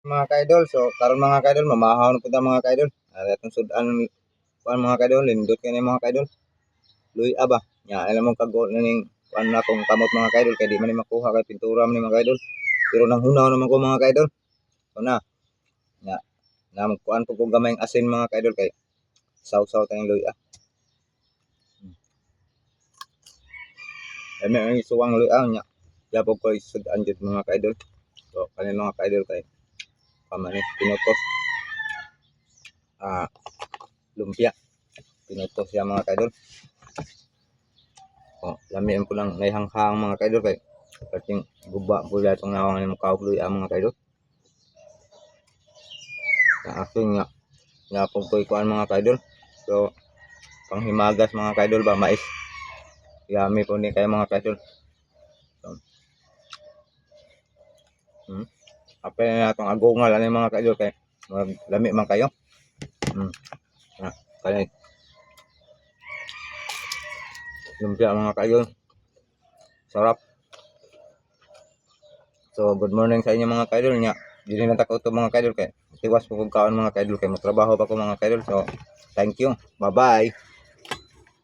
Mga kaidol, so karon mga kaidol mamahaw na pud ta mga kaidol. Atong sudan kuan mga kaidol, lindot kani mga kaidol. Luy ba? Nya alam mo kago na ning kuan na kung kamot mga kaidol kay di man ni makuha kay pintura man ni mga kaidol. Pero nang hunaw naman ko mga kaidol. So na. Nya na kuan pud ko gamayng asin mga kaidol kay saw-saw tayong luy. Ano ang suwang luy nya. Yapog ko sudan jud mga kaidol. So kani mga kaidol kay pamani pinutos. Lumpia. Pinutos siya mga kaidol. Lamian ko lang naihanghang mga kaidol kay kating guba pula itong nawang ni mukha luy mga kaidol. Sa akin nga pong kuan mga kaidol. So panghimagas mga kaidol ba mais. Yummy po ni kayo mga kaidol. So, apel na itong agungal ano mga kaidol kay lami man kayo. Kaya lumpia mga kaidol. Sarap. So good morning sa inyo mga kaidol nya. Dili na ta ko mga kaidol kay tiwas po kog kaon mga kaidol kay motrabaho pa ko mga kaidol. So thank you. Bye-bye.